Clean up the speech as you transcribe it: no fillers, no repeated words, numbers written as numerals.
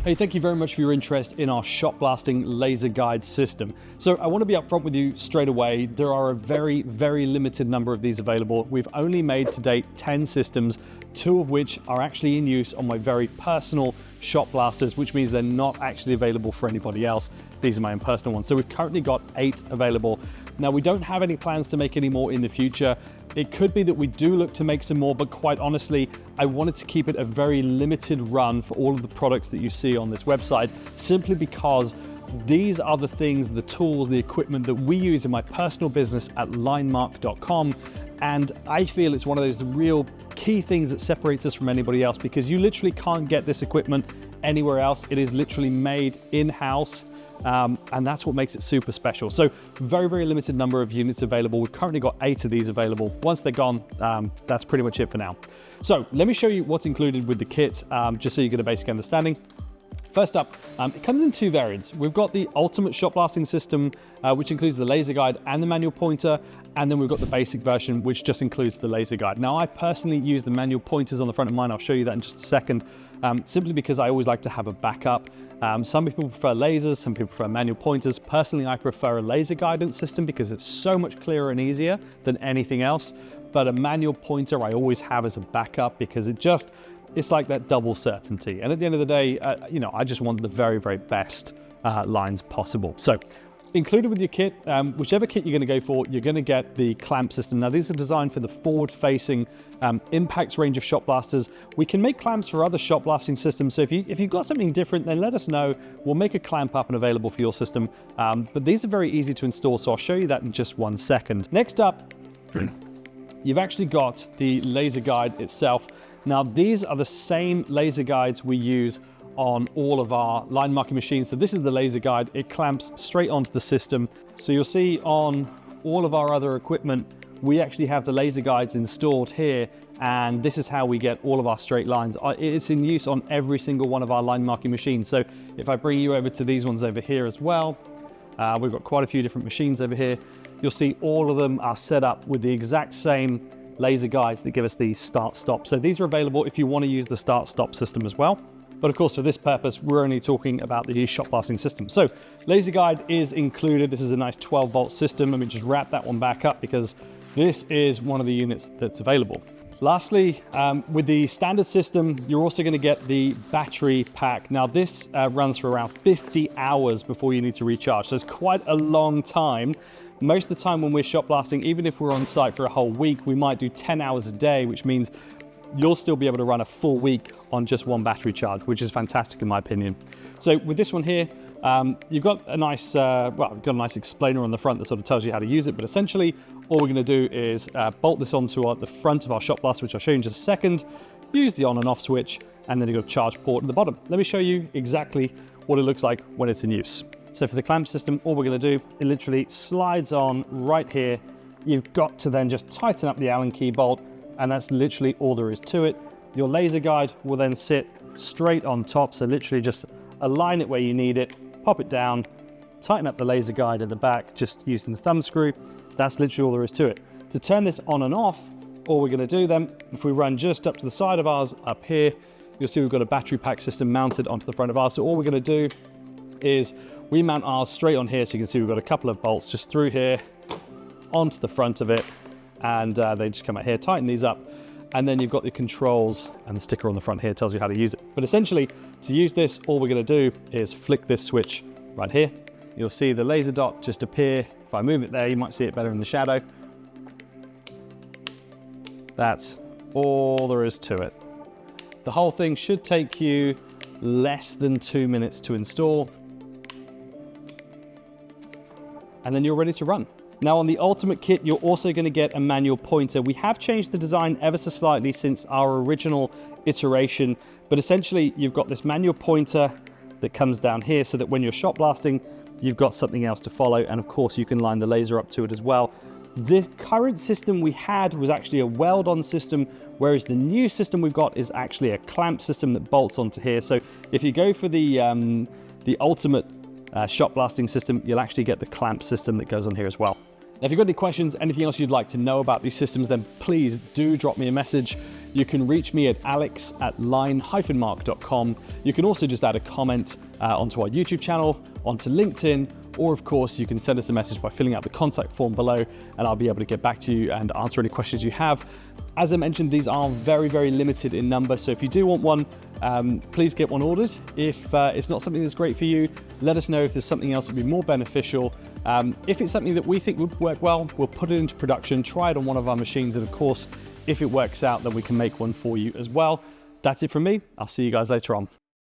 Hey, thank you very much for your interest in our shot blasting laser guide system. So I want to be upfront with you straight away. There are a very, very limited number of these available. We've only made to date 10 systems, 2 of which are actually in use on my very personal shot blasters, which means they're not actually available for anybody else. These are my own personal ones. So we've currently got 8 available. Now, we don't have any plans to make any more in the future. It could be that we do look to make some more, but quite honestly, I wanted to keep it a very limited run for all of the products that you see on this website, simply because these are the things, the tools, the equipment that we use in my personal business at linemark.com. And I feel it's one of those real key things that separates us from anybody else, because you literally can't get this equipment anywhere else. It is literally made in-house. And that's what makes it super special. So very, very limited number of units available. We've currently got 8 of these available. Once they're gone, that's pretty much it for now. So let me show you what's included with the kit, just so you get a basic understanding. First up, it comes in 2 variants. We've got the ultimate shot blasting system, which includes the laser guide and the manual pointer. And then we've got the basic version, which just includes the laser guide. Now, I personally use the manual pointers on the front of mine. I'll show you that in just a second, simply because I always like to have a backup. Some people prefer lasers, some people prefer manual pointers. Personally, I prefer a laser guidance system because it's so much clearer and easier than anything else. But a manual pointer I always have as a backup, because it's like that double certainty. And at the end of the day, I just want the very, very best lines possible. So included with your kit, whichever kit you're going to go for, you're going to get the clamp system. Now, these are designed for the forward-facing impacts range of shot blasters. We can make clamps for other shot blasting systems, so if you've got something different, then let us know. We'll make a clamp up and available for your system. But these are very easy to install, so I'll show you that in just 1 second. Next up, you've actually got the laser guide itself. Now, these are the same laser guides we use on all of our line marking machines. So this is the laser guide. It clamps straight onto the system. So you'll see on all of our other equipment, we actually have the laser guides installed here, and this is how we get all of our straight lines. It's in use on every single one of our line marking machines. So if I bring you over to these ones over here as well, we've got quite a few different machines over here. You'll see all of them are set up with the exact same laser guides that give us the start-stop. So these are available if you want to use the start-stop system as well. But of course, for this purpose, we're only talking about the shot blasting system. So laser guide is included. This is a nice 12-volt system. Let me just wrap that one back up, because this is one of the units that's available. Lastly, with the standard system, you're also going to get the battery pack. Now, this runs for around 50 hours before you need to recharge. So it's quite a long time. Most of the time when we're shot blasting, even if we're on site for a whole week, we might do 10 hours a day, which means you'll still be able to run a full week on just 1 battery charge, which is fantastic in my opinion. So with this one here, you've got a nice, we've got a nice explainer on the front that sort of tells you how to use it. But essentially, all we're going to do is bolt this onto the front of our shot blaster, which I'll show you in just a second. Use the on and off switch, and then you've got a charge port at the bottom. Let me show you exactly what it looks like when it's in use. So for the clamp system, all we're going to do, it literally slides on right here. You've got to then just tighten up the Allen key bolt, and that's literally all there is to it. Your laser guide will then sit straight on top, so literally just align it where you need it, pop it down, tighten up the laser guide at the back just using the thumb screw. That's literally all there is to it. To turn this on and off, all we're going to do then, if we run just up to the side of ours up here, you'll see we've got a battery pack system mounted onto the front of ours. So all we're going to do is we mount ours straight on here. So you can see we've got a couple of bolts just through here onto the front of it, and they just come out here, tighten these up, and then you've got the controls, and the sticker on the front here tells you how to use it. But essentially, to use this, all we're going to do is flick this switch right here. You'll see the laser dot just appear. If I move it there, you might see it better in the shadow. That's all there is to it. The whole thing should take you less than 2 minutes to install, and then you're ready to run. Now on the Ultimate kit, you're also going to get a manual pointer. We have changed the design ever so slightly since our original iteration, but essentially you've got this manual pointer that comes down here so that when you're shot blasting, you've got something else to follow, and of course you can line the laser up to it as well. The current system we had was actually a weld-on system, whereas the new system we've got is actually a clamp system that bolts onto here. So if you go for the Ultimate shot blasting system, you'll actually get the clamp system that goes on here as well. Now, if you've got any questions, anything else you'd like to know about these systems, then please do drop me a message. You can reach me at alex@line-mark.com. You can also just add a comment onto our YouTube channel, onto LinkedIn, or of course, you can send us a message by filling out the contact form below, and I'll be able to get back to you and answer any questions you have. As I mentioned, these are very, very limited in number, so if you do want one, please get one ordered. If it's not something that's great for you, let us know if there's something else that would be more beneficial. If it's something that we think would work well, we'll put it into production, try it on one of our machines, and of course, if it works out, then we can make one for you as well. That's it from me. I'll see you guys later on.